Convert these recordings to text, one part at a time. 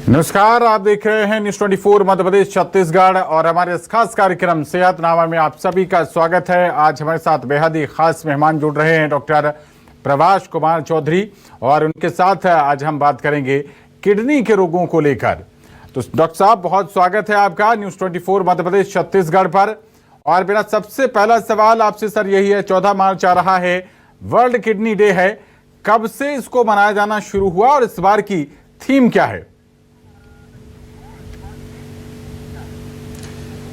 नमस्कार, आप देख रहे हैं न्यूज 24 मध्य प्रदेश छत्तीसगढ़ और हमारे इस खास कार्यक्रम सेहतनामा में आप सभी का स्वागत है। आज हमारे साथ बेहद ही खास मेहमान जुड़ रहे हैं डॉक्टर प्रभाष कुमार चौधरी और उनके साथ आज हम बात करेंगे किडनी के रोगों को लेकर। तो डॉक्टर साहब, बहुत स्वागत है आपका न्यूज 24 मध्य प्रदेश छत्तीसगढ़ पर। और मेरा सबसे पहला सवाल आपसे सर यही है, 14 मार्च आ रहा है, वर्ल्ड किडनी डे है, कब से इसको मनाया जाना शुरू हुआ और इस बार की थीम क्या है?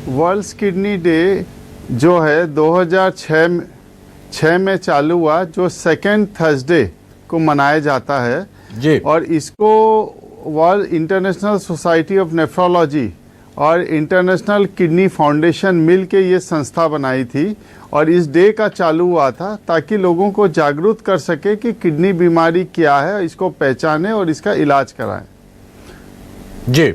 वर्ल्ड किडनी डे जो है 2006 में चालू हुआ, जो सेकेंड थर्सडे को मनाया जाता है जी। और इसको world international society of nephrology और इंटरनेशनल किडनी फाउंडेशन मिल के ये संस्था बनाई थी और इस डे का चालू हुआ था ताकि लोगों को जागरूक कर सके कि किडनी बीमारी क्या है, इसको पहचाने और इसका इलाज कराएं। जी,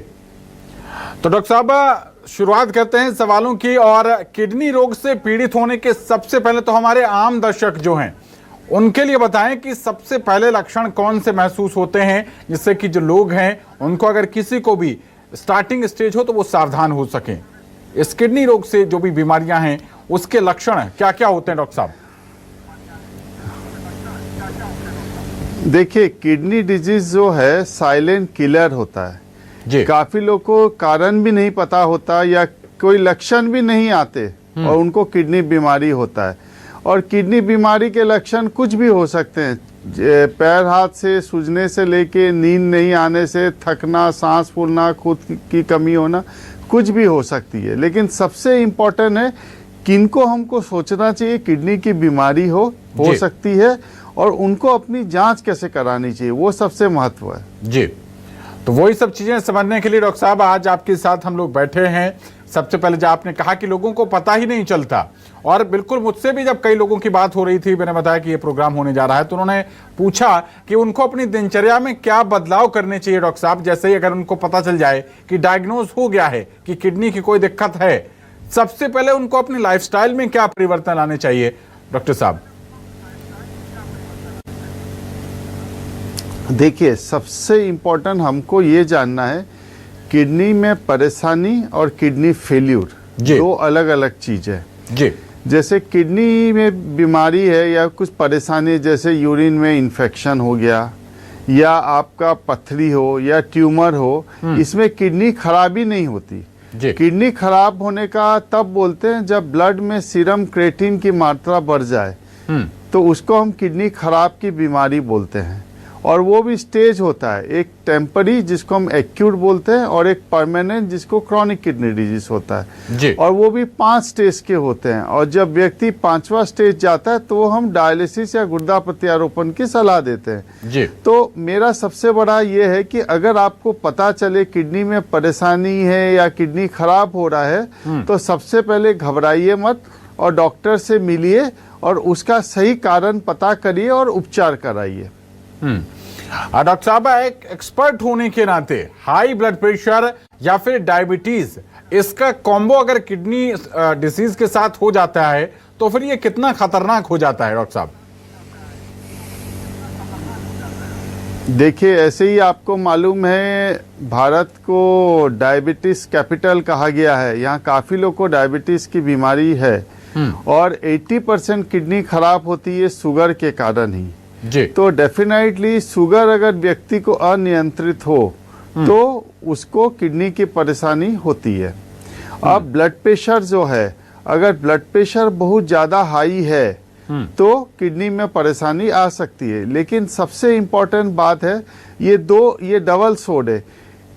तो डॉक्टर साहब शुरुआत करते हैं सवालों की। और किडनी रोग से पीड़ित होने के सबसे पहले तो हमारे आम दर्शक जो हैं उनके लिए बताएं कि सबसे पहले लक्षण कौन से महसूस होते हैं, जिससे कि जो लोग हैं उनको अगर किसी को भी स्टार्टिंग स्टेज हो तो वो सावधान हो सकें। इस किडनी रोग से जो भी बीमारियां हैं उसके लक्षण क्या क्या होते हैं डॉक्टर साहब? देखिए, किडनी डिजीज जो है साइलेंट किलर होता है जी। काफी लोग को कारण भी नहीं पता होता या कोई लक्षण भी नहीं आते और उनको किडनी बीमारी होता है। और किडनी बीमारी के लक्षण कुछ भी हो सकते हैं, पैर हाथ से सूजने से लेके नींद नहीं आने से थकना, सांस फूलना, खुद की कमी होना, कुछ भी हो सकती है। लेकिन सबसे इम्पोर्टेंट है किनको हमको सोचना चाहिए किडनी की बीमारी हो सकती है और उनको अपनी जांच कैसे करानी चाहिए, वो सबसे महत्व है जी। तो वही सब चीजें समझने के लिए डॉक्टर साहब आज आपके साथ हम लोग बैठे हैं। सबसे पहले जो आपने कहा कि लोगों को पता ही नहीं चलता, और बिल्कुल मुझसे भी जब कई लोगों की बात हो रही थी, मैंने बताया कि ये प्रोग्राम होने जा रहा है, तो उन्होंने पूछा कि उनको अपनी दिनचर्या में क्या बदलाव करने चाहिए डॉक्टर साहब। जैसे ही अगर उनको पता चल जाए कि डायग्नोज हो गया है कि किडनी की कोई दिक्कत है, सबसे पहले उनको अपनी लाइफस्टाइल में क्या परिवर्तन लाने चाहिए डॉक्टर साहब? देखिए, सबसे इम्पोर्टेंट हमको ये जानना है किडनी में परेशानी और किडनी फेल्यूर दो अलग अलग चीज है जी। जैसे किडनी में बीमारी है या कुछ परेशानी, जैसे यूरिन में इन्फेक्शन हो गया या आपका पथरी हो या ट्यूमर हो, इसमें किडनी खराबी नहीं होती जी। किडनी खराब होने का तब बोलते हैं जब ब्लड में सीरम क्रिएटिन की मात्रा बढ़ जाए, तो उसको हम किडनी खराब की बीमारी बोलते हैं। और वो भी स्टेज होता है, एक टेम्पररी जिसको हम एक्यूट बोलते हैं और एक परमानेंट जिसको क्रॉनिक किडनी डिजीज होता है जी। और वो भी 5 स्टेज के होते हैं। और जब व्यक्ति 5वां स्टेज जाता है तो हम डायलिसिस या गुर्दा प्रत्यारोपण की सलाह देते हैं जी। तो मेरा सबसे बड़ा ये है कि अगर आपको पता चले किडनी में परेशानी है या किडनी खराब हो रहा है तो सबसे पहले घबराइए मत और डॉक्टर से मिलिए और उसका सही कारण पता करिए और उपचार कराइए। डॉक्टर साहब, एक एक्सपर्ट होने के नाते हाई ब्लड प्रेशर या फिर डायबिटीज, इसका कॉम्बो अगर किडनी डिसीज के साथ हो जाता है तो फिर ये कितना खतरनाक हो जाता है डॉक्टर साहब? देखिए, ऐसे ही आपको मालूम है भारत को डायबिटीज कैपिटल कहा गया है। यहाँ काफी लोग को डायबिटीज की बीमारी है और 80% किडनी खराब होती है शुगर के कारण ही जी। तो डेफिनेटली शुगर अगर व्यक्ति को अनियंत्रित हो तो उसको किडनी की परेशानी होती है। अब ब्लड प्रेशर जो है, अगर ब्लड प्रेशर बहुत ज्यादा हाई है तो किडनी में परेशानी आ सकती है। लेकिन सबसे इम्पोर्टेंट बात है ये डबल सोड है,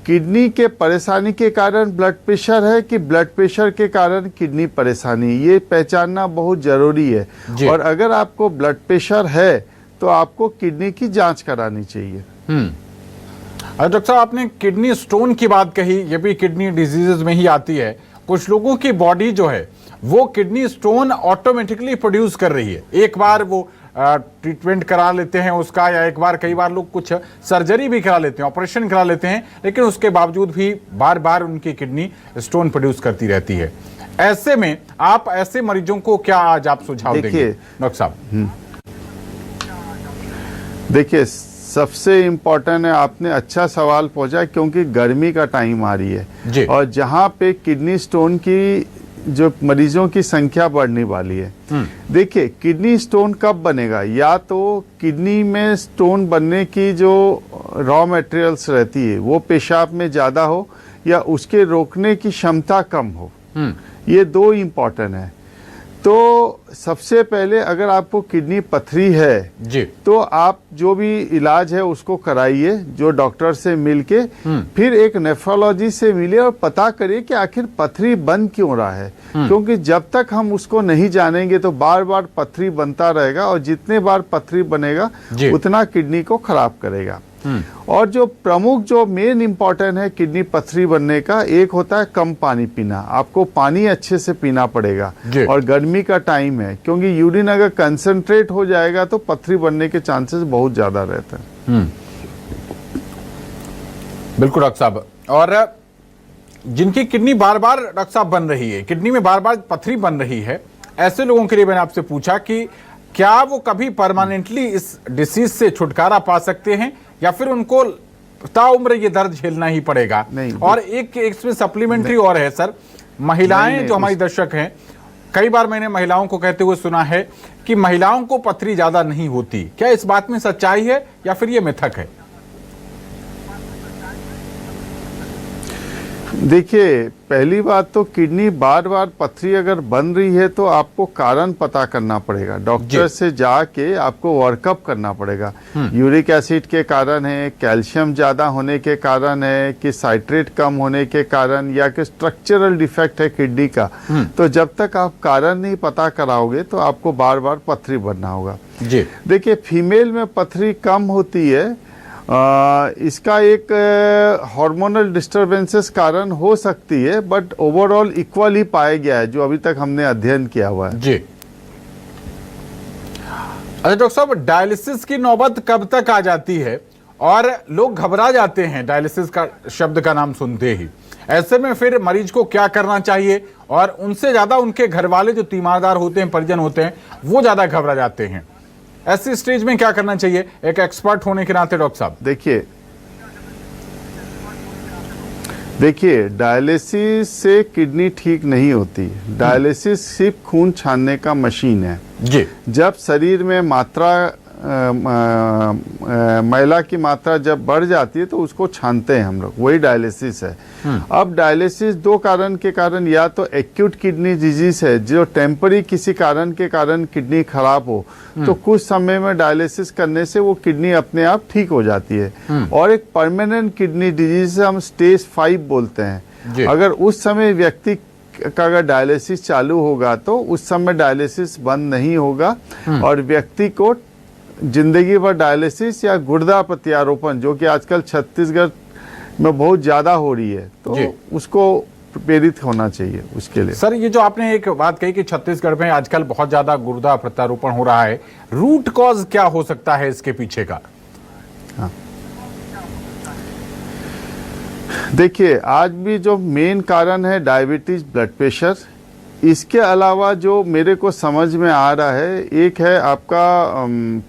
किडनी के परेशानी के कारण ब्लड प्रेशर है कि ब्लड प्रेशर के कारण किडनी परेशानी, ये पहचानना बहुत जरूरी है। और अगर आपको ब्लड प्रेशर है तो आपको किडनी की जांच करानी चाहिए। डॉक्टर साहब, आपने किडनी स्टोन की बात कही, ये भी किडनी डिजीजेज में ही आती है। कुछ लोगों की बॉडी जो है वो किडनी स्टोन ऑटोमेटिकली प्रोड्यूस कर रही है, एक बार वो ट्रीटमेंट करा लेते हैं उसका, या एक बार कई बार लोग कुछ सर्जरी भी करा लेते हैं, ऑपरेशन करा लेते हैं, लेकिन उसके बावजूद भी बार बार उनकी किडनी स्टोन प्रोड्यूस करती रहती है। ऐसे में आप ऐसे मरीजों को क्या आज आप सुझाव देंगे डॉक्टर साहब? देखिए, सबसे इम्पोर्टेंट है, आपने अच्छा सवाल पूछा, क्योंकि गर्मी का टाइम आ रही जी। है और जहाँ पे किडनी स्टोन की जो मरीजों की संख्या बढ़ने वाली है। देखिए, किडनी स्टोन कब बनेगा? या तो किडनी में स्टोन बनने की जो रॉ मटेरियल्स रहती है वो पेशाब में ज़्यादा हो या उसके रोकने की क्षमता कम हो। ये दो इम्पोर्टेंट है। तो सबसे पहले अगर आपको किडनी पथरी है जी, तो आप जो भी इलाज है उसको कराइए, जो डॉक्टर से मिलके, फिर एक नेफ्रोलॉजी से मिले और पता करिए कि आखिर पथरी बन क्यों रहा है। क्योंकि जब तक हम उसको नहीं जानेंगे तो बार बार पथरी बनता रहेगा और जितने बार पथरी बनेगा उतना किडनी को खराब करेगा। और जो प्रमुख जो मेन इंपॉर्टेंट है किडनी पथरी बनने का, एक होता है कम पानी पीना। आपको पानी अच्छे से पीना पड़ेगा और गर्मी का टाइम है, क्योंकि यूरिन अगर कंसंट्रेट हो जाएगा तो पथरी बनने के चांसेस बहुत ज्यादा रहते हैं। बिल्कुल डॉक्टर साहब। और जिनकी किडनी बार बार डॉक्टर साहब बन रही है, किडनी में बार बार पथरी बन रही है, ऐसे लोगों के लिए मैंने आपसे पूछा कि क्या वो कभी परमानेंटली इस डिसीज से छुटकारा पा सकते हैं या फिर उनको ताउम्र ये दर्द झेलना ही पड़ेगा? नहीं। और एक इसमें सप्लीमेंट्री और है सर, महिलाएं जो हमारी दर्शक हैं, कई बार मैंने महिलाओं को कहते हुए सुना है कि महिलाओं को पथरी ज्यादा नहीं होती। क्या इस बात में सच्चाई है या फिर ये मिथक है? देखिए, पहली बात तो किडनी बार बार पथरी अगर बन रही है तो आपको कारण पता करना पड़ेगा। डॉक्टर से जाके आपको वर्कअप करना पड़ेगा। यूरिक एसिड के कारण है, कैल्शियम ज़्यादा होने के कारण है, कि साइट्रेट कम होने के कारण, या कि स्ट्रक्चरल डिफेक्ट है किडनी का। तो जब तक आप कारण नहीं पता कराओगे तो आपको बार बार पथरी बनना होगा। जी। देखिए, फीमेल में पथरी कम होती है, इसका एक हार्मोनल डिस्टरबेंसेस कारण हो सकती है, बट ओवरऑल इक्वल ही पाया गया है जो अभी तक हमने अध्ययन किया हुआ है। जी। अच्छा डॉक्टर साहब, डायलिसिस की नौबत कब तक आ जाती है और लोग घबरा जाते हैं डायलिसिस का शब्द का नाम सुनते ही? ऐसे में फिर मरीज को क्या करना चाहिए? और उनसे ज्यादा उनके घर वाले जो तीमारदार होते हैं, परिजन होते हैं, वो ज्यादा घबरा जाते हैं। ऐसी स्टेज में क्या करना चाहिए एक एक्सपर्ट होने के नाते डॉक्टर साहब? देखिए, डायलिसिस से किडनी ठीक नहीं होती। डायलिसिस सिर्फ खून छानने का मशीन है। जी। जब शरीर में मात्रा मैला की मात्रा जब बढ़ जाती है तो उसको छानते हैं हम लोग, वही डायलिसिस है। अब डायलिसिस दो कारण के कारण, या तो एक्यूट किडनी डिजीज है जो टेम्पररी किसी कारण के कारण किडनी खराब हो तो कुछ समय में डायलिसिस करने से वो किडनी अपने आप ठीक हो जाती है। और एक परमानेंट किडनी डिजीज हम स्टेज 5 बोलते हैं। अगर उस समय व्यक्ति का अगर डायलिसिस चालू होगा तो उस समय डायलिसिस बंद नहीं होगा और व्यक्ति को जिंदगी भर डायलिसिस या गुर्दा प्रत्यारोपण, जो कि आजकल छत्तीसगढ़ में बहुत ज्यादा हो रही है, तो उसको प्रेरित होना चाहिए उसके लिए। सर, ये जो आपने एक बात कही कि छत्तीसगढ़ में आजकल बहुत ज्यादा गुर्दा प्रत्यारोपण हो रहा है, रूट कॉज क्या हो सकता है इसके पीछे का? हाँ, देखिए, आज भी जो मेन कारण है डायबिटीज, ब्लड प्रेशर। इसके अलावा जो मेरे को समझ में आ रहा है, एक है आपका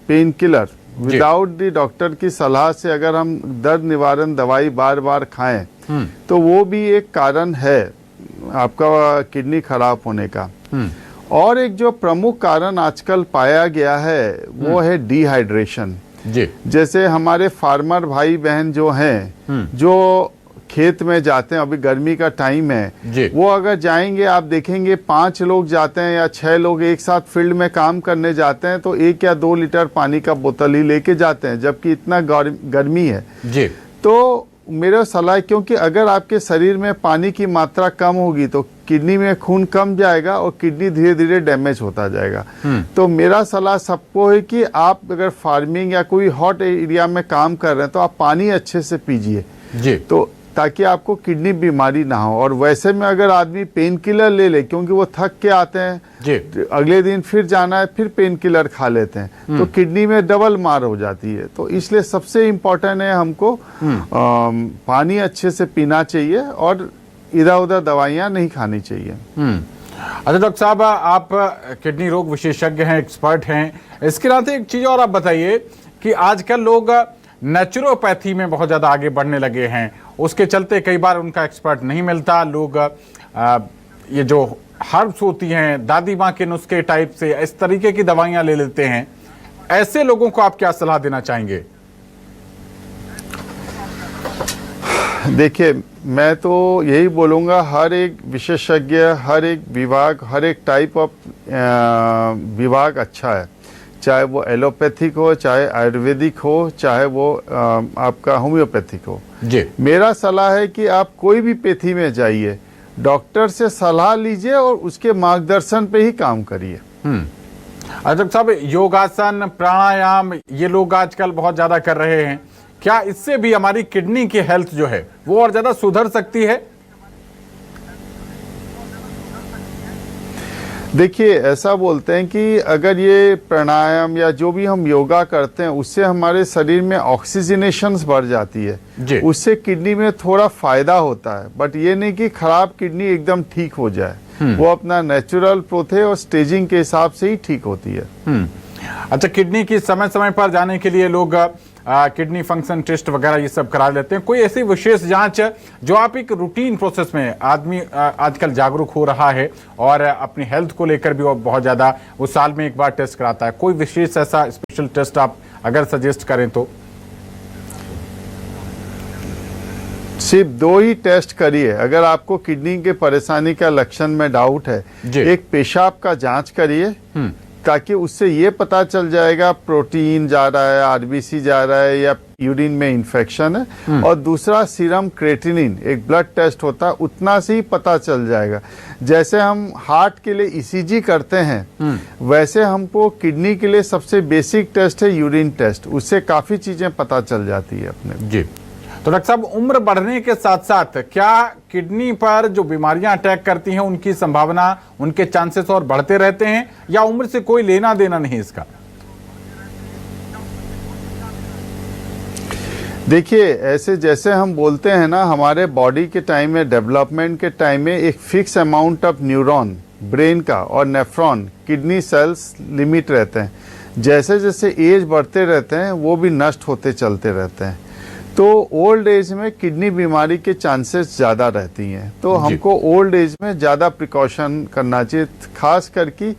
pain killer. Without the doctor की सलाह से अगर हम दर्द निवारण दवाई बार बार खाएं तो वो भी एक कारण है आपका किडनी खराब होने का। और एक जो प्रमुख कारण आजकल पाया गया है वो है डिहाइड्रेशन। जैसे हमारे फार्मर भाई बहन जो हैं, जो खेत में जाते हैं, अभी गर्मी का टाइम है, वो अगर जाएंगे, आप देखेंगे 5 लोग जाते हैं या 6 लोग एक साथ फील्ड में काम करने जाते हैं तो 1 या 2 लीटर पानी का बोतल ही लेके जाते हैं, जबकि इतना गर्मी है। तो मेरा सलाह, क्योंकि अगर आपके शरीर में पानी की मात्रा कम होगी तो किडनी में खून कम जाएगा और किडनी धीरे धीरे डैमेज होता जाएगा। तो मेरा सलाह सबको है कि आप अगर फार्मिंग या कोई हॉट एरिया में काम कर रहे हैं तो आप पानी अच्छे से पीजिए, तो ताकि आपको किडनी बीमारी ना हो। और वैसे में अगर आदमी पेन किलर ले ले, क्योंकि वो थक के आते हैं, अगले दिन फिर जाना है, फिर पेन किलर खा लेते हैं, तो किडनी में डबल मार हो जाती है। तो इसलिए सबसे इम्पोर्टेंट है हमको पानी अच्छे से पीना चाहिए और इधर उधर दवाइयाँ नहीं खानी चाहिए। अच्छा डॉक्टर साहब, आप किडनी रोग विशेषज्ञ हैं, एक्सपर्ट हैं, इसके नाते एक चीज और आप बताइए कि आजकल लोग नेचुरोपैथी में बहुत ज़्यादा आगे बढ़ने लगे हैं, उसके चलते कई बार उनका एक्सपर्ट नहीं मिलता। लोग ये जो हर्ब्स होती हैं, दादी माँ के नुस्खे टाइप से इस तरीके की दवाइयाँ ले लेते हैं। ऐसे लोगों को आप क्या सलाह देना चाहेंगे? देखिए, मैं तो यही बोलूँगा, हर एक विशेषज्ञ, हर एक विभाग, हर एक टाइप ऑफ विभाग अच्छा है, चाहे वो एलोपैथिक हो, चाहे आयुर्वेदिक हो, चाहे वो आपका होम्योपैथिक हो। जी, मेरा सलाह है कि आप कोई भी पैथी में जाइए, डॉक्टर से सलाह लीजिए और उसके मार्गदर्शन पे ही काम करिए। डॉक्टर साहब, योगासन, प्राणायाम ये लोग आजकल बहुत ज़्यादा कर रहे हैं, क्या इससे भी हमारी किडनी की हेल्थ जो है वो और ज़्यादा सुधर सकती है? देखिए, ऐसा बोलते हैं कि अगर ये प्राणायाम या जो भी हम योगा करते हैं उससे हमारे शरीर में ऑक्सीजनेशन बढ़ जाती है, उससे किडनी में थोड़ा फायदा होता है, बट ये नहीं कि खराब किडनी एकदम ठीक हो जाए। वो अपना नेचुरल प्रोसेस और स्टेजिंग के हिसाब से ही ठीक होती है। अच्छा, किडनी की समय समय पर जाने के लिए लोग किडनी फंक्शन टेस्ट वगैरह ये सब करा लेते हैं। कोई ऐसी विशेष जांच जो आप एक रूटीन प्रोसेस में, आदमी आजकल जागरूक हो रहा है और अपनी हेल्थ को लेकर भी वो बहुत ज़्यादा, वो साल में एक बार टेस्ट कराता है, कोई विशेष ऐसा स्पेशल टेस्ट आप अगर सजेस्ट करें तो? सिर्फ 2 ही टेस्ट करिए अगर आपको किडनी के परेशानी का लक्षण में डाउट है। एक पेशाब का जांच करिए, ताकि उससे ये पता चल जाएगा प्रोटीन जा रहा है, आरबीसी जा रहा है या यूरिन में इन्फेक्शन है। और दूसरा सीरम क्रेटिनिन, एक ब्लड टेस्ट होता है, उतना से ही पता चल जाएगा। जैसे हम हार्ट के लिए ईसीजी करते हैं, वैसे हमको किडनी के लिए सबसे बेसिक टेस्ट है यूरिन टेस्ट, उससे काफी चीजें पता चल जाती है अपने। जी, तो डॉक्टर साहब, उम्र बढ़ने के साथ साथ क्या किडनी पर जो बीमारियां अटैक करती हैं उनकी संभावना, उनके चांसेस और बढ़ते रहते हैं, या उम्र से कोई लेना देना नहीं इसका? देखिए, ऐसे जैसे हम बोलते हैं ना, हमारे बॉडी के टाइम में, डेवलपमेंट के टाइम में एक fix amount of neuron brain का और नेफ्रॉन किडनी सेल्स लिमिट रहते हैं। जैसे जैसे एज बढ़ते रहते हैं वो भी नष्ट होते चलते रहते हैं। तो ओल्ड एज में किडनी बीमारी के चांसेस ज़्यादा रहती हैं, तो हमको ओल्ड एज में ज़्यादा प्रिकॉशन करना चाहिए। खास करके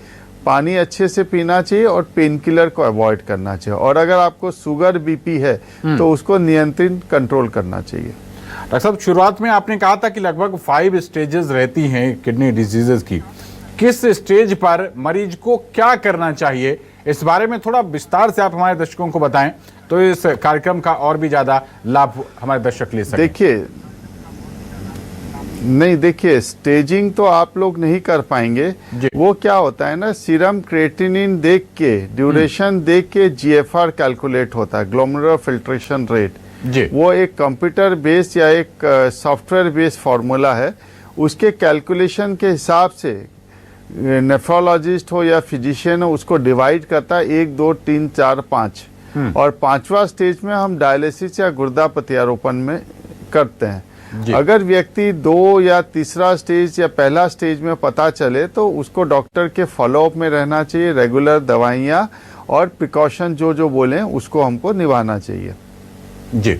पानी अच्छे से पीना चाहिए और पेन किलर को अवॉइड करना चाहिए। और अगर आपको शुगर, बीपी है तो उसको नियंत्रित कंट्रोल करना चाहिए। डॉक्टर साहब, शुरुआत में आपने कहा था कि लगभग 5 स्टेजेस रहती हैं किडनी डिजीजेस की। किस स्टेज पर मरीज को क्या करना चाहिए, इस बारे में थोड़ा विस्तार से आप हमारे दर्शकों को बताएं, तो इस कार्यक्रम का और भी ज्यादा लाभ हमारे दर्शक ले सकें। देखिए, स्टेजिंग तो आप लोग नहीं कर पाएंगे। वो क्या होता है ना, सीरम क्रेटिनिन देख के, ड्यूरेशन देख के जीएफआर कैलकुलेट होता है, ग्लोमेरुलर फिल्ट्रेशन रेट। वो एक कंप्यूटर बेस्ड या एक सॉफ्टवेयर बेस्ड फार्मूला है। उसके कैलकुलेशन के हिसाब से नेफ्रोलॉजिस्ट हो या फिजिशियन हो, उसको डिवाइड करता है 1, 2, 3, 4, 5। और 5वां स्टेज में हम डायलिसिस या गुर्दा प्रत्यारोपण में करते हैं। अगर व्यक्ति 2 या तीसरा स्टेज या पहला स्टेज में पता चले तो उसको डॉक्टर के फॉलोअप में रहना चाहिए। रेगुलर दवाइयाँ और प्रिकॉशन जो जो बोले उसको हमको निभाना चाहिए। जी,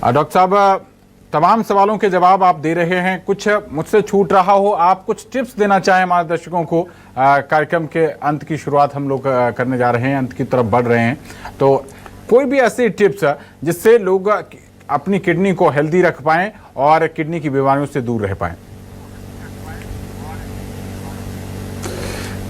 डॉक्टर साहब, तमाम सवालों के जवाब आप दे रहे हैं। कुछ मुझसे छूट रहा हो, आप कुछ टिप्स देना चाहें हमारे दर्शकों को? कार्यक्रम के अंत की शुरुआत हम लोग करने जा रहे हैं, अंत की तरफ बढ़ रहे हैं, तो कोई भी ऐसी टिप्स जिससे लोग अपनी किडनी को हेल्दी रख पाएं और किडनी की बीमारियों से दूर रह पाएं?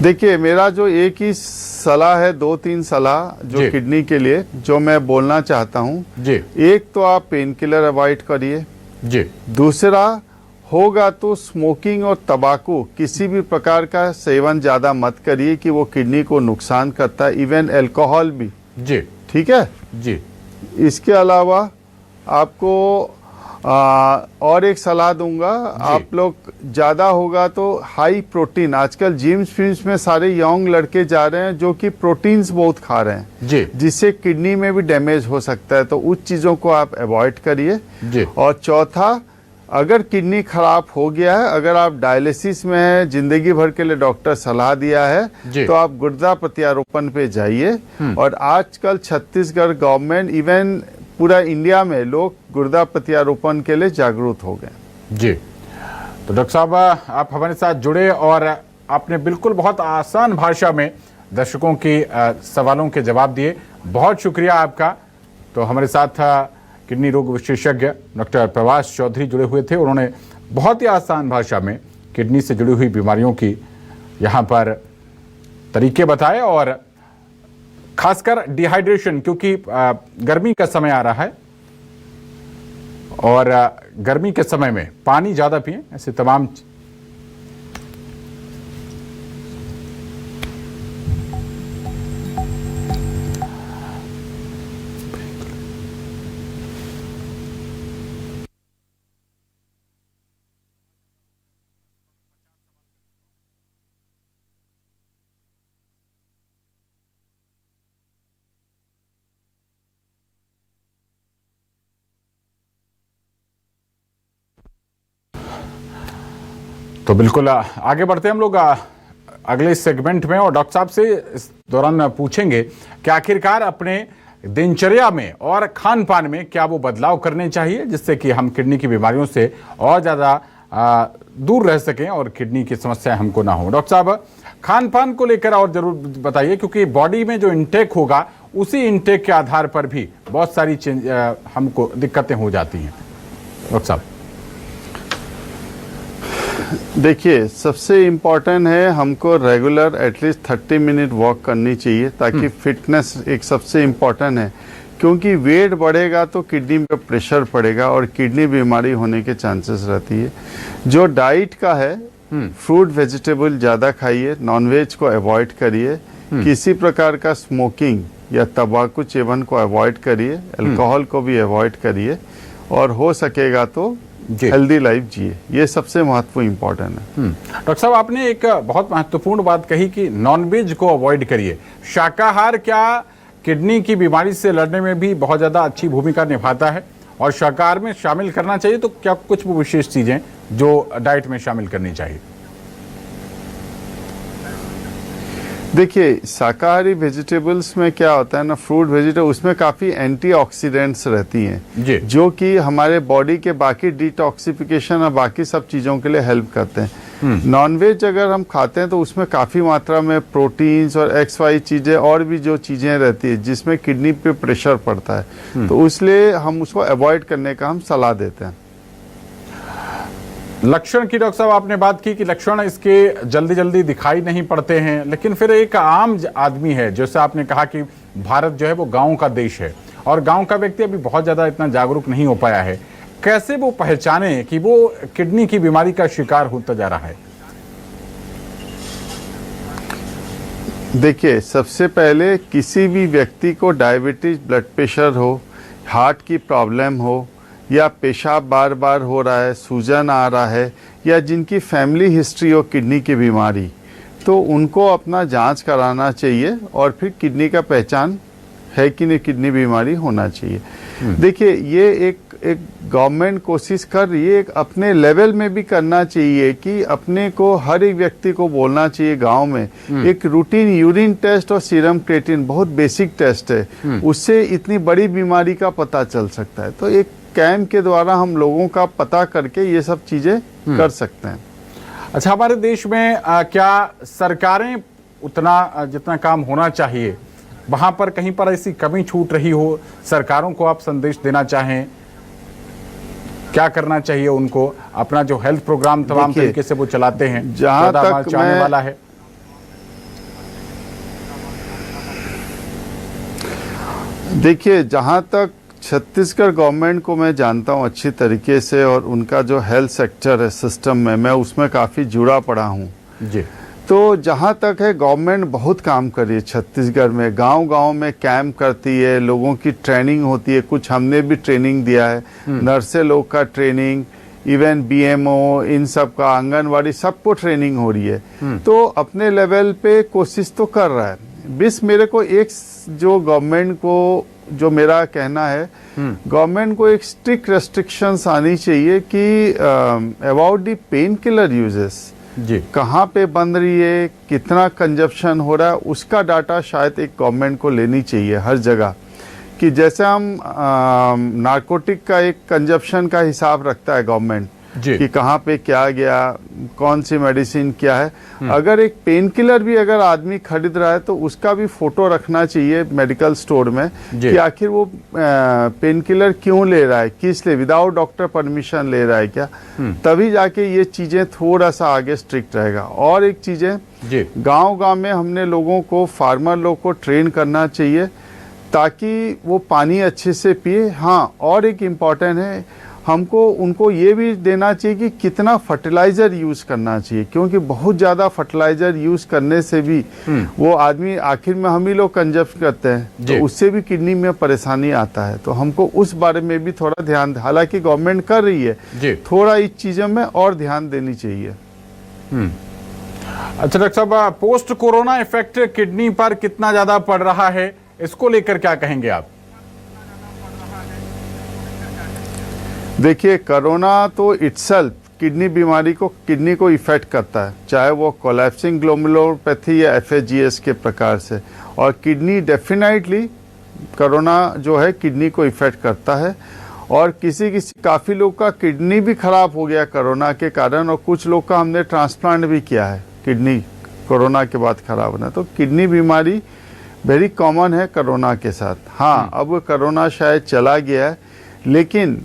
देखिए, मेरा जो एक ही सलाह है, 2-3 सलाह जो किडनी के लिए जो मैं बोलना चाहता हूँ। एक तो आप पेन किलर अवॉइड करिए। दूसरा होगा तो स्मोकिंग और तंबाकू किसी भी प्रकार का सेवन ज्यादा मत करिए कि वो किडनी को नुकसान करता है। इवन अल्कोहल भी। ठीक है जी। इसके अलावा आपको और एक सलाह दूंगा, आप लोग ज्यादा होगा तो हाई प्रोटीन, आजकल जिम्स फिम्स में सारे यंग लड़के जा रहे हैं जो कि प्रोटीन्स बहुत खा रहे हैं, जिससे किडनी में भी डैमेज हो सकता है, तो उस चीजों को आप अवॉइड करिए। और चौथा, अगर किडनी खराब हो गया है, अगर आप डायलिसिस में हैं, जिंदगी भर के लिए डॉक्टर सलाह दिया है, तो आप गुर्दा प्रत्यारोपण पे जाइए। और आजकल छत्तीसगढ़ गवर्नमेंट इवन पूरा इंडिया में लोग गुर्दा प्रत्यारोपण के लिए जागरूक हो गए। जी, तो डॉक्टर साहब आप हमारे साथ जुड़े और आपने बिल्कुल बहुत आसान भाषा में दर्शकों की सवालों के जवाब दिए। बहुत शुक्रिया आपका। तो हमारे साथ किडनी रोग विशेषज्ञ डॉक्टर प्रभाष चौधरी जुड़े हुए थे। उन्होंने बहुत ही आसान भाषा में किडनी से जुड़ी हुई बीमारियों की यहाँ पर तरीके बताए और खासकर डिहाइड्रेशन, क्योंकि गर्मी का समय आ रहा है और गर्मी के समय में पानी ज़्यादा पिएं, ऐसे तमाम तो बिल्कुल आगे बढ़ते हैं हम लोग अगले सेगमेंट में और डॉक्टर साहब से इस दौरान पूछेंगे कि आखिरकार अपने दिनचर्या में और खान पान में क्या वो बदलाव करने चाहिए जिससे कि हम किडनी की बीमारियों से और ज़्यादा दूर रह सकें और किडनी की समस्या हमको ना हो। डॉक्टर साहब, खान पान को लेकर और ज़रूर बताइए, क्योंकि बॉडी में जो इंटेक होगा उसी इंटेक के आधार पर भी बहुत सारी हमको दिक्कतें हो जाती हैं। डॉक्टर साहब देखिए, सबसे इम्पॉर्टेंट है हमको रेगुलर एटलीस्ट 30 मिनट वॉक करनी चाहिए ताकि फिटनेस एक सबसे इम्पॉर्टेंट है, क्योंकि वेट बढ़ेगा तो किडनी पे प्रेशर पड़ेगा और किडनी बीमारी होने के चांसेस रहती है। जो डाइट का है, फ्रूट वेजिटेबल ज़्यादा खाइए, नॉनवेज को अवॉइड करिए, किसी प्रकार का स्मोकिंग या तंबाकू सेवन को अवॉइड करिए, अल्कोहल को भी अवॉइड करिए और हो सकेगा तो हेल्दी लाइफ जिए। ये सबसे महत्वपूर्ण इम्पोर्टेंट है। डॉक्टर साहब, आपने एक बहुत महत्वपूर्ण बात कही कि नॉनवेज को अवॉइड करिए। शाकाहार क्या किडनी की बीमारी से लड़ने में भी बहुत ज़्यादा अच्छी भूमिका निभाता है और शाकाहार में शामिल करना चाहिए? तो क्या कुछ वो विशेष चीज़ें जो डाइट में शामिल करनी चाहिए? देखिए, शाकाहारी वेजिटेबल्स में क्या होता है ना, फ्रूट वेजिटेबल, उसमें काफ़ी एंटीऑक्सीडेंट्स रहती हैं जो कि हमारे बॉडी के बाकी डिटॉक्सिफिकेशन और बाकी सब चीज़ों के लिए हेल्प करते हैं। नॉनवेज अगर हम खाते हैं तो उसमें काफ़ी मात्रा में प्रोटीन्स और XY चीज़ें और भी जो चीज़ें रहती है जिसमें किडनी पे प्रेशर पड़ता है, तो इसलिए हम उसको अवॉइड करने का हम सलाह देते हैं। लक्षण की डॉक्टर साहब आपने बात की कि लक्षण इसके जल्दी जल्दी दिखाई नहीं पड़ते हैं, लेकिन फिर एक आम आदमी है, जैसे आपने कहा कि भारत जो है वो गांव का देश है और गांव का व्यक्ति अभी बहुत ज़्यादा इतना जागरूक नहीं हो पाया है। कैसे वो पहचाने कि वो किडनी की बीमारी का शिकार होता जा रहा है? देखिए, सबसे पहले किसी भी व्यक्ति को डायबिटीज, ब्लड प्रेशर हो, हार्ट की प्रॉब्लम हो या पेशाब बार बार हो रहा है, सूजन आ रहा है या जिनकी फैमिली हिस्ट्री हो किडनी की बीमारी, तो उनको अपना जांच कराना चाहिए और फिर किडनी का पहचान है कि नहीं किडनी बीमारी होना चाहिए। देखिए, ये एक गवर्नमेंट कोशिश कर रही है, एक अपने लेवल में भी करना चाहिए कि अपने को हर एक व्यक्ति को बोलना चाहिए गांव में एक रूटीन यूरिन टेस्ट और सीरम क्रिएटिनिन बहुत बेसिक टेस्ट है, उससे इतनी बड़ी बीमारी का पता चल सकता है। तो एक कैंप के द्वारा हम लोगों का पता करके ये सब चीजें कर सकते हैं। अच्छा, हमारे देश में क्या सरकारें उतना जितना काम होना चाहिए वहां पर कहीं पर ऐसी कमी छूट रही हो? सरकारों को आप संदेश देना चाहें, क्या करना चाहिए उनको? अपना जो हेल्थ प्रोग्राम तमाम तरीके से वो चलाते हैं, जहां तक चाहने वाला है। देखिए, जहां तक छत्तीसगढ़ गवर्नमेंट को मैं जानता हूं अच्छी तरीके से और उनका जो हेल्थ सेक्टर है सिस्टम में, मैं उसमें काफ़ी जुड़ा पड़ा हूं जी। तो जहां तक है गवर्नमेंट बहुत काम कर रही है छत्तीसगढ़ में, गांव-गांव में कैंप करती है, लोगों की ट्रेनिंग होती है, कुछ हमने भी ट्रेनिंग दिया है, नर्से लोग का ट्रेनिंग, इवन BMO, इन सब का, आंगनवाड़ी, सबको ट्रेनिंग हो रही है। तो अपने लेवल पे कोशिश तो कर रहा है। बिस मेरे को एक जो गवर्नमेंट को जो मेरा कहना है, गवर्नमेंट को एक स्ट्रिक्ट रेस्ट्रिक्शंस आनी चाहिए कि about the painkiller uses जी, कहाँ पे बन रही है, कितना कंजप्शन हो रहा है, उसका डाटा शायद एक गवर्नमेंट को लेनी चाहिए हर जगह, कि जैसे हम नारकोटिक का एक कंजप्शन का हिसाब रखता है गवर्नमेंट जी। कि कहाँ पे क्या गया, कौन सी मेडिसिन क्या है, अगर एक पेन किलर भी अगर आदमी खरीद रहा है तो उसका भी फोटो रखना चाहिए मेडिकल स्टोर में जी। कि आखिर वो पेन किलर क्यों ले रहा है, किस लिए, विदाउट डॉक्टर परमिशन ले रहा है क्या, तभी जाके ये चीजें थोड़ा सा आगे स्ट्रिक्ट रहेगा। और एक चीजें जी। गांव-गांव में हमने लोगों को, फार्मर लोग को ट्रेन करना चाहिए ताकि वो पानी अच्छे से पिए। हाँ, और एक इम्पॉर्टेंट है, हमको उनको ये भी देना चाहिए कि कितना फर्टिलाइजर यूज करना चाहिए, क्योंकि बहुत ज्यादा फर्टिलाइजर यूज करने से भी वो आदमी आखिर में हम ही लोग कंजप्ट करते हैं तो उससे भी किडनी में परेशानी आता है। तो हमको उस बारे में भी थोड़ा ध्यान, हालांकि गवर्नमेंट कर रही है, थोड़ा इस चीजों में और ध्यान देनी चाहिए। अच्छा डॉक्टर साहब, पोस्ट कोरोना इफेक्ट किडनी पर कितना ज्यादा पड़ रहा है, इसको लेकर क्या कहेंगे आप? देखिए, कोरोना तो इटसेल्फ किडनी बीमारी को, किडनी को इफेक्ट करता है, चाहे वो कोलैप्सिंग ग्लोमेरुलोपैथी या एफएजीएस के प्रकार से। और किडनी डेफिनेटली, कोरोना जो है किडनी को इफेक्ट करता है। और काफ़ी लोग का किडनी भी खराब हो गया कोरोना के कारण, और कुछ लोग का हमने ट्रांसप्लांट भी किया है किडनी कोरोना के बाद खराब होना। तो किडनी बीमारी वेरी कॉमन है कोरोना के साथ। हाँ, अब कोरोना शायद चला गया है, लेकिन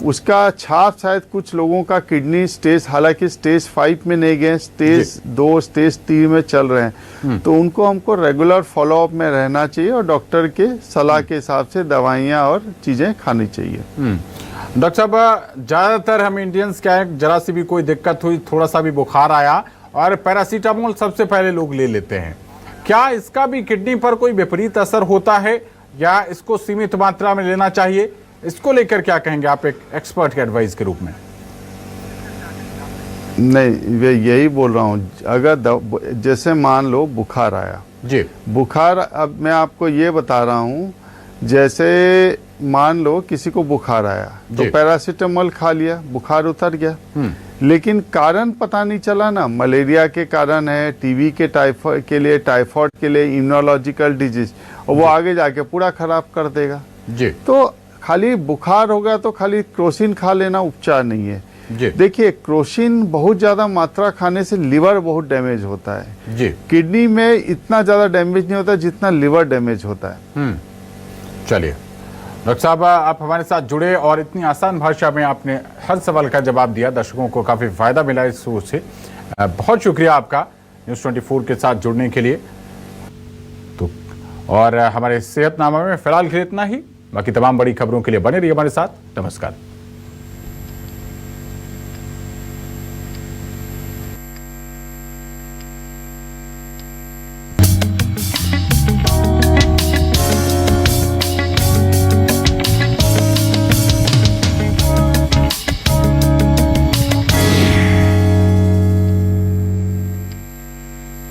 उसका छाप शायद कुछ लोगों का किडनी स्टेज, हालांकि स्टेज 5 में नहीं गए, स्टेज 2 स्टेज 3 में चल रहे हैं, तो उनको हमको रेगुलर फॉलोअप में रहना चाहिए और डॉक्टर के सलाह के हिसाब से दवाइयाँ और चीज़ें खानी चाहिए। डॉक्टर साहब, ज़्यादातर हम इंडियंस क्या है, जरा सी भी कोई दिक्कत हुई, थोड़ा सा भी बुखार आया और पैरासीटामोल सबसे पहले लोग ले लेते हैं। क्या इसका भी किडनी पर कोई विपरीत असर होता है या इसको सीमित मात्रा में लेना चाहिए? इसको लेकर क्या कहेंगे आप एक एक्सपर्ट के एडवाइस के रूप में? नहीं, वे यही बोल रहा हूँ, अगर जैसे मान लो बुखार आया जी, बुखार, अब मैं आपको ये बता रहा हूँ, जैसे मान लो किसी को बुखार आया तो पैरासीटामोल खा लिया, बुखार उतर गया, लेकिन कारण पता नहीं चला ना, मलेरिया के कारण है, टीबी के टाइफाइड के लिए, टाइफाइड के लिए, इम्यूनोलॉजिकल डिजीज, और वो आगे जाके पूरा खराब कर देगा जी। तो खाली बुखार होगा तो खाली क्रोसिन खा लेना उपचार नहीं है। देखिए, क्रोसिन बहुत ज्यादा मात्रा खाने से लिवर बहुत डैमेज होता है जी। किडनी में इतना ज्यादा डैमेज नहीं होता जितना लिवर डैमेज होता है। चलिए डॉक्टर साहब, आप हमारे साथ जुड़े और इतनी आसान भाषा में आपने हर सवाल का जवाब दिया, दर्शकों को काफी फायदा मिला इस सोच से। बहुत शुक्रिया आपका न्यूज़ 24 के साथ जुड़ने के लिए। तो और हमारे सेहतनामा में फिलहाल के लिए इतना ही। बाकी तमाम बड़ी खबरों के लिए बने रहिए हमारे साथ। नमस्कार।